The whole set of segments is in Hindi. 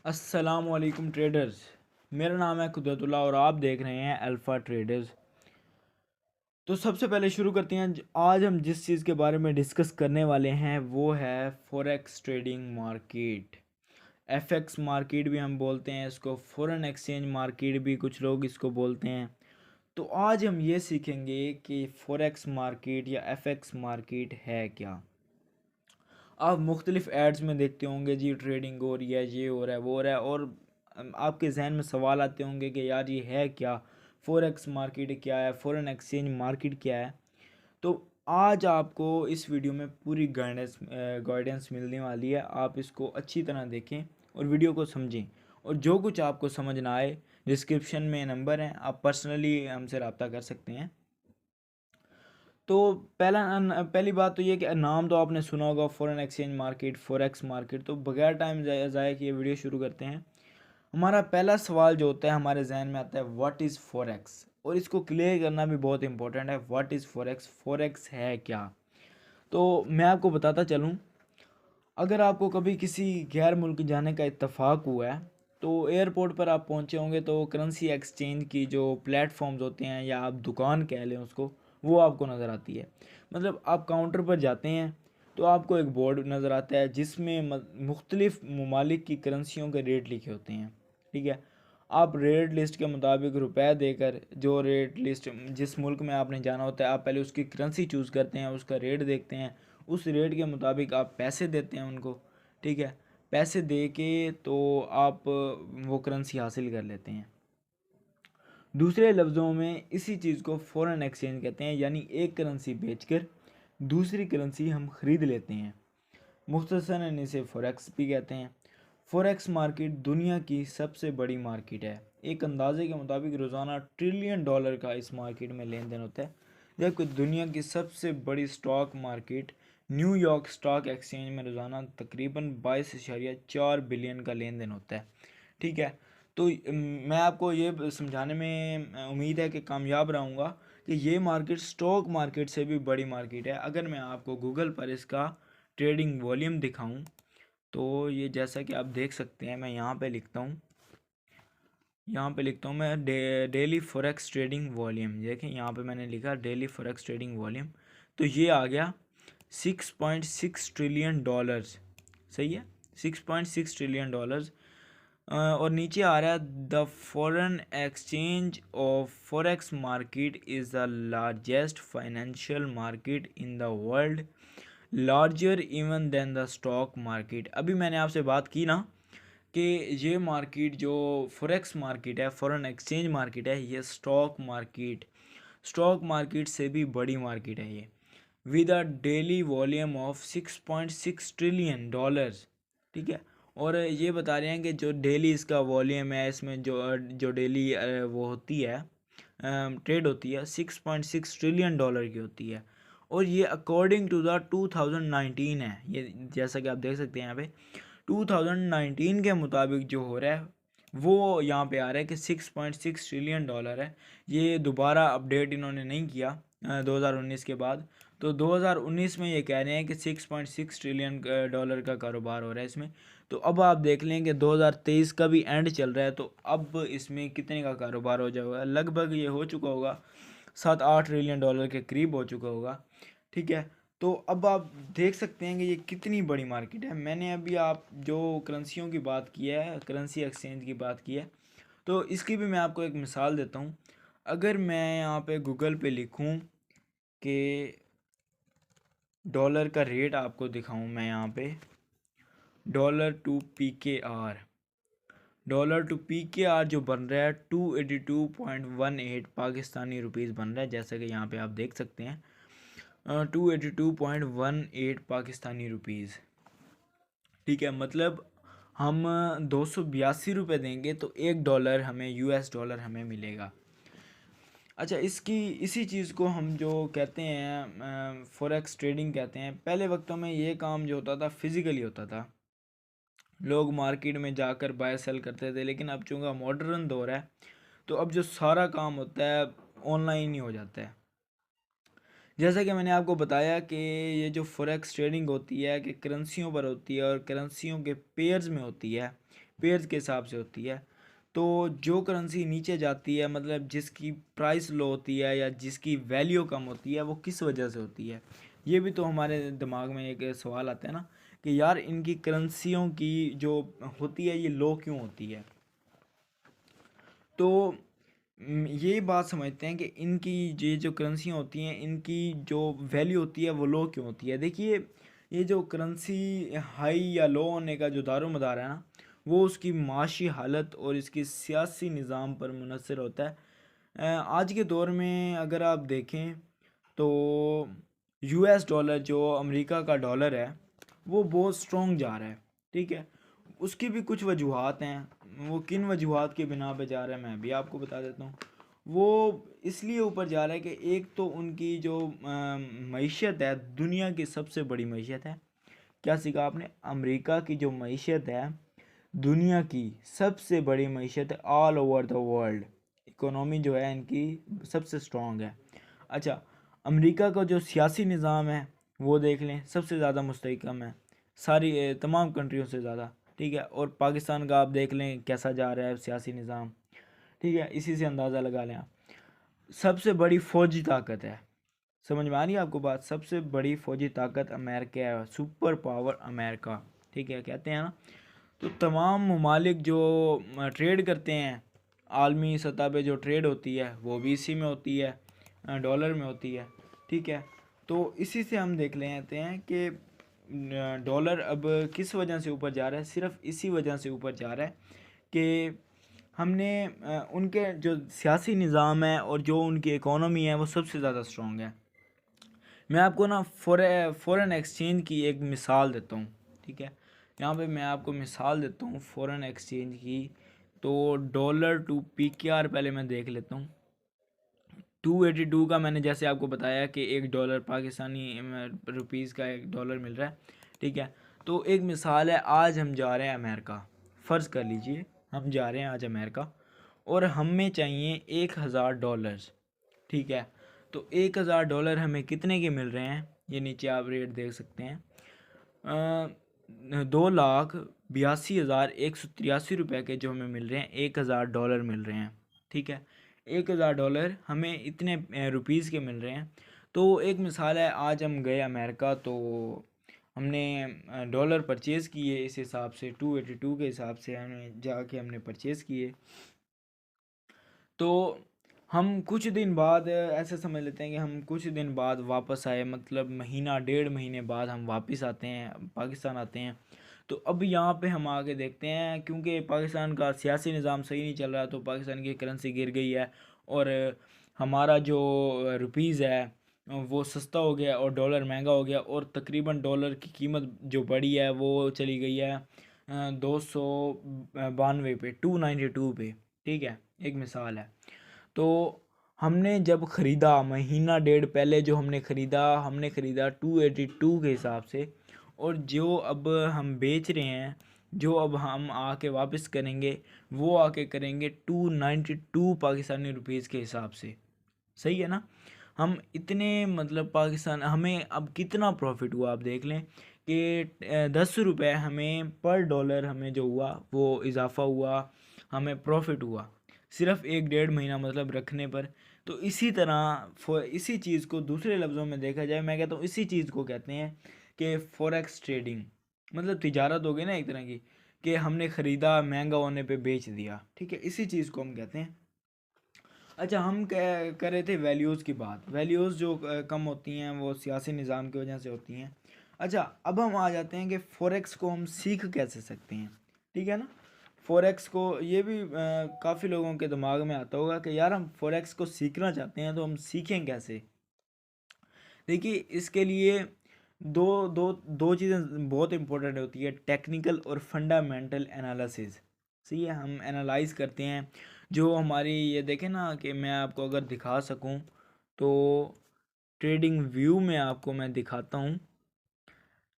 अस्सलामुअलैकुम ट्रेडर्स। मेरा नाम है कुदरतुल्लाह और आप देख रहे हैं अल्फ़ा ट्रेडर्स। तो सबसे पहले शुरू करते हैं। आज हम जिस चीज़ के बारे में डिस्कस करने वाले हैं वो है forex trading market. FX market भी हम बोलते हैं इसको, फॉरेन एक्सचेंज मार्केट भी कुछ लोग इसको बोलते हैं। तो आज हम ये सीखेंगे कि फॉरेक्स मार्केट या एफएक्स मार्केट है क्या। आप मुख्तलिफ एड्स में देखते होंगे जी ट्रेडिंग हो रही है, ये हो रहा है, वो हो रहा है, और आपके जहन में सवाल आते होंगे कि यार ये है क्या, फॉरेक्स मार्केट क्या है, फॉरेन एक्सचेंज मार्केट क्या है। तो आज आपको इस वीडियो में पूरी गाइडेंस मिलने वाली है। आप इसको अच्छी तरह देखें और वीडियो को समझें, और जो कुछ आपको समझ ना आए डिस्क्रिप्शन में नंबर हैं, आप पर्सनली हमसे रब्ता कर सकते हैं। तो पहली बात तो ये कि नाम तो आपने सुना होगा, foreign exchange market, forex market. तो बगैर टाइम ज़ाया किए वीडियो शुरू करते हैं। हमारा पहला सवाल जो होता है हमारे जहन में आता है, व्हाट इज़ फॉरेक्स, और इसको क्लियर करना भी बहुत इंपॉर्टेंट है। व्हाट इज़ फॉरेक्स, फॉरेक्स है क्या। तो मैं आपको बताता चलूँ, अगर आपको कभी किसी गैर मुल्क जाने का इत्तेफाक हुआ है तो एयरपोर्ट पर आप पहुंचे होंगे तो करेंसी एक्सचेंज की जो प्लेटफॉर्म्स होते हैं, या आप दुकान कह लें उसको, वो आपको नज़र आती है। मतलब आप काउंटर पर जाते हैं तो आपको एक बोर्ड नज़र आता है जिसमें मुख्तलिफ़ ममालिक की करेंसियों के रेट लिखे होते हैं। ठीक है, आप रेट लिस्ट के मुताबिक रुपए देकर, जो रेट लिस्ट जिस मुल्क में आपने जाना होता है, आप पहले उसकी करेंसी चूज़ करते हैं, उसका रेट देखते हैं, उस रेट के मुताबिक आप पैसे देते हैं उनको। ठीक है, पैसे दे के तो आप वो करेंसी हासिल कर लेते हैं। दूसरे लफ्ज़ों में इसी चीज़ को फॉरेन एक्सचेंज कहते हैं, यानी एक करेंसी बेचकर दूसरी करेंसी हम ख़रीद लेते हैं। मुख्तसरन इसे फॉरेक्स भी कहते हैं। फॉरेक्स मार्केट दुनिया की सबसे बड़ी मार्केट है। एक अंदाजे के मुताबिक रोज़ाना ट्रिलियन डॉलर का इस मार्केट में लेन देन होता है, जबकि दुनिया की सबसे बड़ी stock market New York stock exchange में रोज़ाना तकरीबन 22.4 बिलियन का लेन देन होता है। ठीक है, तो मैं आपको ये समझाने में उम्मीद है कि कामयाब रहूँगा कि ये मार्केट स्टॉक मार्केट से भी बड़ी मार्केट है। अगर मैं आपको गूगल पर इसका ट्रेडिंग वॉल्यूम दिखाऊं तो ये जैसा कि आप देख सकते हैं, मैं यहाँ पे लिखता हूँ, मैं डेली फॉरेक्स ट्रेडिंग वॉल्यूम। देखें यहाँ पे मैंने लिखा डेली फॉरेक्स ट्रेडिंग वॉल्यूम, तो ये आ गया 6.6 ट्रिलियन डॉलर्स। सही है, 6.6 ट्रिलियन डॉलर्स। और नीचे आ रहा है, the foreign exchange of forex market is the largest financial market in the world, larger even than the stock market. अभी मैंने आपसे बात की ना कि ये मार्केट जो फॉरेक्स मार्केट है, फॉरेन एक्सचेंज मार्केट है, ये स्टॉक मार्केट से भी बड़ी मार्केट है ये, with a daily volume of 6.6 trillion dollars. ठीक है, और ये बता रहे हैं कि जो डेली इसका वॉल्यूम है, इसमें जो जो डेली वो होती है, ट्रेड होती है, 6.6 ट्रिलियन डॉलर की होती है। और ये अकॉर्डिंग टू द 2019 है, ये जैसा कि आप देख सकते हैं यहाँ पे 2019 के मुताबिक जो हो रहा है वो यहाँ पे आ रहा है कि 6.6 ट्रिलियन डॉलर है। ये दोबारा अपडेट इन्होंने नहीं किया 2019 के बाद। तो 2019 में ये कह रहे हैं कि 6.6 ट्रिलियन डॉलर का कारोबार हो रहा है इसमें। तो अब आप देख लें कि 2023 का भी एंड चल रहा है, तो अब इसमें कितने का कारोबार हो जाएगा। लगभग ये हो चुका होगा 7-8 ट्रिलियन डॉलर के करीब हो चुका होगा। ठीक है, तो अब आप देख सकते हैं कि ये कितनी बड़ी मार्केट है। मैंने अभी आप जो करेंसियों की बात की है, करेंसी एक्सचेंज की बात की है, तो इसकी भी मैं आपको एक मिसाल देता हूँ। अगर मैं यहाँ पे गूगल पे लिखूँ कि डॉलर का रेट आपको दिखाऊँ, मैं यहाँ पे डॉलर टू पी के आर जो बन रहा है 282.18 पाकिस्तानी रुपीज़ बन रहा है, जैसा कि यहाँ पे आप देख सकते हैं 282.18 पाकिस्तानी रुपीज़। ठीक है, मतलब हम 282 देंगे तो $1 हमें, यूएस डॉलर हमें मिलेगा। अच्छा, इसी चीज़ को हम जो कहते हैं फॉरेक्स ट्रेडिंग कहते हैं। पहले वक्तों में ये काम जो होता था फिज़िकली होता था, लोग मार्केट में जाकर बाय सेल करते थे, लेकिन अब चूँकि मॉडर्न दौर है तो अब जो सारा काम होता है ऑनलाइन ही हो जाता है। जैसा कि मैंने आपको बताया कि ये जो फॉरेक्स ट्रेडिंग होती है कि करेंसियों पर होती है और करेंसियों के पेयर्स में होती है, पेयर्स के हिसाब से होती है। तो जो करेंसी नीचे जाती है, मतलब जिसकी प्राइस लो होती है या जिसकी वैल्यू कम होती है, वो किस वजह से होती है? ये भी तो हमारे दिमाग में एक सवाल आता है ना कि यार इनकी करेंसियों की जो होती है ये लो क्यों होती है। तो ये बात समझते हैं कि इनकी ये जो करेंसियाँ होती हैं इनकी जो वैल्यू होती है वो लो क्यों होती है। देखिए, ये जो करेंसी हाई या लो होने का जो दारोमदार है ना, वो उसकी माशी हालत और इसकी सियासी निज़ाम पर मुनहसर होता है। आज के दौर में अगर आप देखें तो यूएस डॉलर, जो अमेरिका का डॉलर है, वो बहुत स्ट्रॉन्ग जा रहा है। ठीक है, उसकी भी कुछ वजूहात हैं। वो किन वजूहात के बिना पे जा रहा है मैं भी आपको बता देता हूँ। वो इसलिए ऊपर जा रहा है कि एक तो उनकी जो मईशत है, दुनिया की सबसे बड़ी मईशत है। क्या सीखा आपने? अमेरिका की जो मईशत है दुनिया की सबसे बड़ी मईशत है, all over the world. Economy जो है इनकी सबसे स्ट्रॉन्ग है। अच्छा, अमेरिका का जो सियासी निज़ाम है वो देख लें, सबसे ज़्यादा मुस्तहकम है सारी तमाम कंट्रियों से ज़्यादा। ठीक है, और पाकिस्तान का आप देख लें कैसा जा रहा है सियासी निज़ाम। ठीक है, इसी से अंदाज़ा लगा लें आप। सबसे बड़ी फौजी ताकत है, समझ में आ रही है आपको बात? सबसे बड़ी फौजी ताकत अमेरिका है, सुपर पावर अमेरिका। ठीक है, कहते हैं ना। तो तमाम ममालिक जो ट्रेड करते हैं, आलमी सतह पे जो ट्रेड होती है वो भी इसी में होती है, डॉलर में होती है। ठीक है, तो इसी से हम देख लेते हैं कि डॉलर अब किस वजह से ऊपर जा रहा है। सिर्फ इसी वजह से ऊपर जा रहा है कि हमने उनके जो सियासी निज़ाम है और जो उनकी इकोनॉमी है वो सबसे ज़्यादा स्ट्रॉन्ग है। मैं आपको ना फ़ॉरेन एक्सचेंज की एक मिसाल देता हूँ। ठीक है, यहाँ पे मैं आपको मिसाल देता हूँ फ़ॉरेन एक्सचेंज की। तो डॉलर टू PKR पहले मैं देख लेता हूँ। 282 का मैंने जैसे आपको बताया कि $1 पाकिस्तानी रुपीज़ का $1 मिल रहा है। ठीक है, तो एक मिसाल है, आज हम जा रहे हैं अमेरिका। फ़र्ज़ कर लीजिए हम जा रहे हैं आज अमेरिका और हमें चाहिए $1000। ठीक है, तो $1000 हमें कितने के मिल रहे हैं? ये नीचे आप रेट देख सकते हैं। 2,82,183 रुपये के जो हमें मिल रहे हैं, $1000 मिल रहे हैं। ठीक है, $1000 हमें इतने रुपीज़ के मिल रहे हैं। तो एक मिसाल है, आज हम गए अमेरिका तो हमने डॉलर परचेज़ किए, इस हिसाब से 282 के हिसाब से हमने जाके हमने परचेज़ किए। तो हम कुछ दिन बाद ऐसे समझ लेते हैं कि हम कुछ दिन बाद वापस आए, मतलब महीना 1.5 महीने बाद हम वापस आते हैं, पाकिस्तान आते हैं। तो अब यहाँ पे हम आके देखते हैं, क्योंकि पाकिस्तान का सियासी निज़ाम सही नहीं चल रहा, तो पाकिस्तान की करेंसी गिर गई है और हमारा जो रुपीज़ है वो सस्ता हो गया और डॉलर महंगा हो गया, और तकरीबन डॉलर की कीमत जो बढ़ी है वो चली गई है 292 पे, 292 पे। ठीक है, एक मिसाल है। तो हमने जब ख़रीदा महीना 1.5 पहले, जो हमने ख़रीदा 282 के हिसाब से, और जो अब हम बेच रहे हैं, जो अब हम आके वापस करेंगे, वो आके करेंगे 292 पाकिस्तानी रुपीज़ के हिसाब से। सही है ना? हम इतने, मतलब पाकिस्तान हमें अब कितना प्रॉफिट हुआ आप देख लें कि 10 रुपये हमें पर डॉलर हमें जो हुआ वो इजाफ़ा हुआ, हमें प्रॉफिट हुआ सिर्फ 1 1.5 महीना मतलब रखने पर। तो इसी तरह इसी चीज़ को दूसरे लफ्ज़ों में देखा जाए, मैं कहता हूँ इसी चीज़ को कहते हैं कि फॉरेक्स ट्रेडिंग, मतलब तिजारत हो गई ना एक तरह की, कि हमने ख़रीदा महंगा होने पे बेच दिया। ठीक है, इसी चीज़ को हम कहते हैं। अच्छा, हम कर रहे थे वैल्यूज़ की बात। वैल्यूज़ जो कम होती हैं वो सियासी निज़ाम की वजह से होती हैं। अच्छा, अब हम आ जाते हैं कि फ़ॉरेक्स को हम सीख कैसे सकते हैं। ठीक है ना? फ़ॉरेक्स को ये भी काफ़ी लोगों के दिमाग में आता होगा कि यार हम फ़ॉरेक्स को सीखना चाहते हैं तो हम सीखें कैसे? देखिए, इसके लिए दो दो दो चीज़ें बहुत इंपॉर्टेंट होती है, टेक्निकल और फंडामेंटल एनालिसिस। सही है, हम एनालाइज करते हैं जो हमारी, ये देखें ना कि मैं आपको अगर दिखा सकूं तो ट्रेडिंग व्यू में आपको मैं दिखाता हूं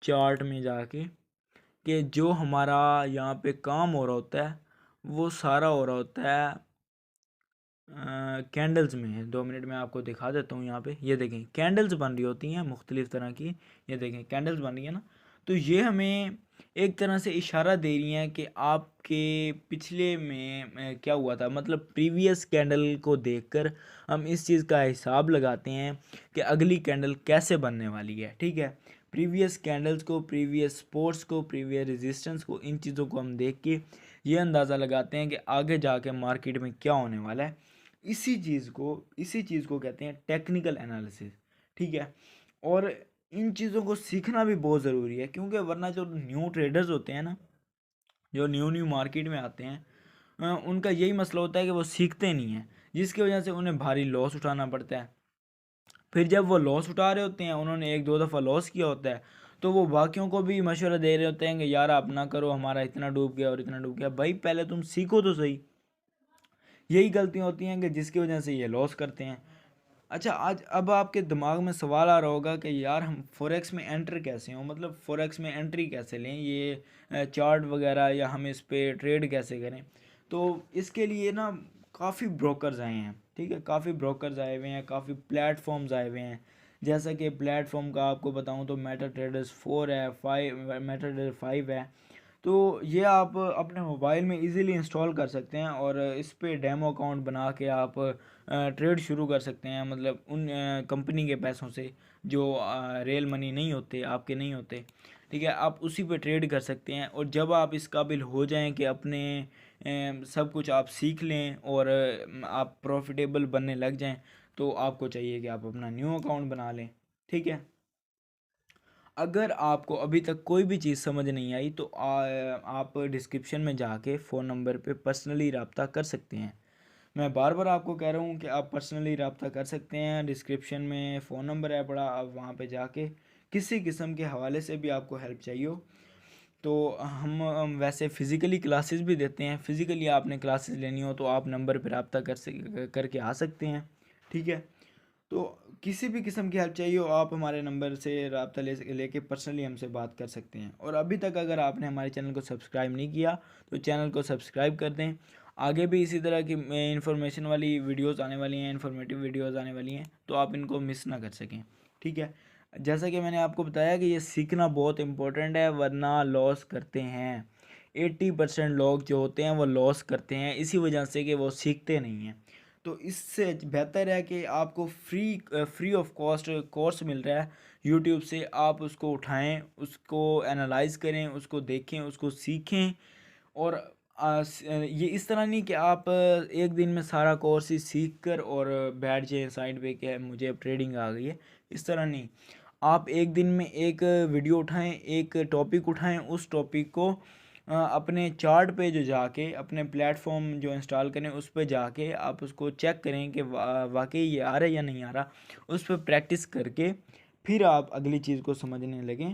चार्ट में जाके कि जो हमारा यहाँ पे काम हो रहा होता है वो सारा हो रहा होता है कैंडल्स में है। 2 मिनट में आपको दिखा देता हूँ। यहाँ पे ये देखें कैंडल्स बन रही होती हैं मुख्तलिफ़ तरह की, ये देखें कैंडल्स बन रही है ना। तो ये हमें एक तरह से इशारा दे रही हैं कि आपके पिछले में क्या हुआ था, मतलब प्रीवियस कैंडल को देखकर हम इस चीज़ का हिसाब लगाते हैं कि अगली कैंडल कैसे बनने वाली है। ठीक है, प्रीवियस कैंडल्स को, प्रीवियस सपोर्ट्स को, प्रीवियस रेजिस्टेंस को, इन चीज़ों को हम देख के ये अंदाज़ा लगाते हैं कि आगे जाके मार्केट में क्या होने वाला है। इसी चीज़ को कहते हैं टेक्निकल एनालिसिस। ठीक है, और इन चीज़ों को सीखना भी बहुत ज़रूरी है, क्योंकि वरना जो न्यू ट्रेडर्स होते हैं ना, जो न्यू मार्केट में आते हैं, उनका यही मसला होता है कि वो सीखते नहीं हैं, जिसकी वजह से उन्हें भारी लॉस उठाना पड़ता है। फिर जब वो लॉस उठा रहे होते हैं, उन्होंने एक दो दफ़ा लॉस किया होता है, तो वो बाकियों को भी मशवरा दे रहे होते हैं कि यार आप ना करो, हमारा इतना डूब गया और इतना डूब गया। भाई पहले तुम सीखो तो सही। यही गलतियाँ होती हैं कि जिसकी वजह से ये लॉस करते हैं। अच्छा, आज अब आपके दिमाग में सवाल आ रहा होगा कि यार हम फॉरेक्स में एंटर कैसे हों, मतलब फॉरेक्स में एंट्री कैसे लें, ये चार्ट वगैरह, या हम इस पे ट्रेड कैसे करें। तो इसके लिए ना काफ़ी ब्रोकर्स आए हैं। ठीक है, काफ़ी ब्रोकर्स आए हुए हैं, काफ़ी प्लेटफॉर्म्स आए हुए हैं। जैसा कि प्लेटफॉर्म का आपको बताऊं तो मेटा ट्रेडर्स 4 है, 5 मेटा ट्रेडर 5 है। तो ये आप अपने मोबाइल में इजीली इंस्टॉल कर सकते हैं और इस पे डेमो अकाउंट बना के आप ट्रेड शुरू कर सकते हैं, मतलब उन कंपनी के पैसों से जो रियल मनी नहीं होते, आपके नहीं होते। ठीक है, आप उसी पे ट्रेड कर सकते हैं। और जब आप इस काबिल हो जाएं कि अपने सब कुछ आप सीख लें और आप प्रॉफिटेबल बनने लग जाएं, तो आपको चाहिए कि आप अपना न्यू अकाउंट बना लें। ठीक है, अगर आपको अभी तक कोई भी चीज़ समझ नहीं आई तो आप डिस्क्रिप्शन में जाके फ़ोन नंबर पे पर्सनली रब्ता कर सकते हैं। मैं बार बार आपको कह रहा हूँ कि आप पर्सनली रब्ता कर सकते हैं। डिस्क्रिप्शन में फ़ोन नंबर है पड़ा, आप वहाँ पे जाके किसी किस्म के हवाले से भी आपको हेल्प चाहिए हो तो हम वैसे फ़िज़िकली क्लासेस भी देते हैं। फ़िज़िकली आपने क्लासेस लेनी हो तो आप नंबर पर रब्ता करके आ सकते हैं। ठीक है, तो किसी भी किस्म की हेल्प चाहिए हो आप हमारे नंबर से रब्ता लेके पर्सनली हमसे बात कर सकते हैं। और अभी तक अगर आपने हमारे चैनल को सब्सक्राइब नहीं किया तो चैनल को सब्सक्राइब कर दें। आगे भी इसी तरह की इंफॉर्मेशन वाली वीडियोस आने वाली हैं, इन्फॉर्मेटिव वीडियोस आने वाली हैं, तो आप इनको मिस ना कर सकें। ठीक है, जैसा कि मैंने आपको बताया कि ये सीखना बहुत इम्पोर्टेंट है, वरना लॉस करते हैं। 80% लोग जो होते हैं वो लॉस करते हैं इसी वजह से कि वो सीखते नहीं हैं। तो इससे बेहतर है कि आपको फ्री ऑफ कॉस्ट कोर्स मिल रहा है यूट्यूब से, आप उसको उठाएं, उसको एनालाइज करें, उसको देखें, उसको सीखें। और ये इस तरह नहीं कि आप एक दिन में सारा कोर्स ही सीख कर और बैठ जाएं साइड पे कि मुझे अब ट्रेडिंग आ गई है। इस तरह नहीं, आप एक दिन में एक वीडियो उठाएं, एक टॉपिक उठाएं, उस टॉपिक को अपने चार्ट पे जो जाके अपने प्लेटफॉर्म जो इंस्टॉल करें उस पे जाके आप उसको चेक करें कि वाकई ये आ रहा है या नहीं आ रहा। उस पर प्रैक्टिस करके फिर आप अगली चीज़ को समझने लगें।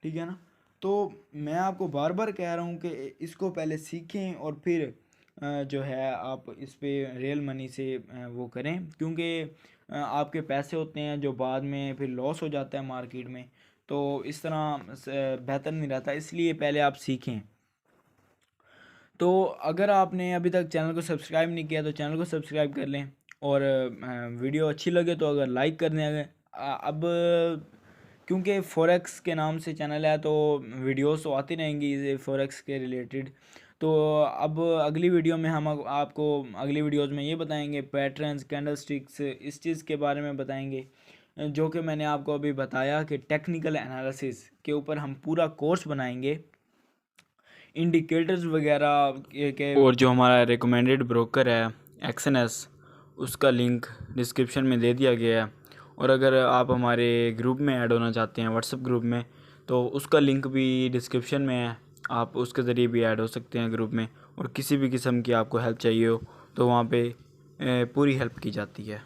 ठीक है ना, तो मैं आपको बार बार कह रहा हूँ कि इसको पहले सीखें और फिर जो है आप इस पे रियल मनी से वो करें, क्योंकि आपके पैसे होते हैं जो बाद में फिर लॉस हो जाता है मार्केट में। तो इस तरह बेहतर नहीं रहता, इसलिए पहले आप सीखें। तो अगर आपने अभी तक चैनल को सब्सक्राइब नहीं किया तो चैनल को सब्सक्राइब कर लें, और वीडियो अच्छी लगे तो अगर लाइक कर दें। अब क्योंकि फ़ॉरेक्स के नाम से चैनल है तो वीडियोस तो आती रहेंगी फ़ॉरेक्स के रिलेटेड। तो अब अगली वीडियो में हम आपको अगली वीडियोस में ये बताएंगे पैटर्न्स, कैंडलस्टिक्स, इस चीज़ के बारे में बताएंगे, जो कि मैंने आपको अभी बताया कि टेक्निकल एनालिसिस के ऊपर हम पूरा कोर्स बनाएंगे। इंडिकेटर्स वगैरह के और जो हमारा रिकमेंडेड ब्रोकर है एक्सएनएस, उसका लिंक डिस्क्रिप्शन में दे दिया गया है। और अगर आप हमारे ग्रुप में ऐड होना चाहते हैं व्हाट्सएप ग्रुप में, तो उसका लिंक भी डिस्क्रिप्शन में है, आप उसके ज़रिए भी ऐड हो सकते हैं ग्रुप में। और किसी भी किस्म की आपको हेल्प चाहिए हो तो वहाँ पे पूरी हेल्प की जाती है।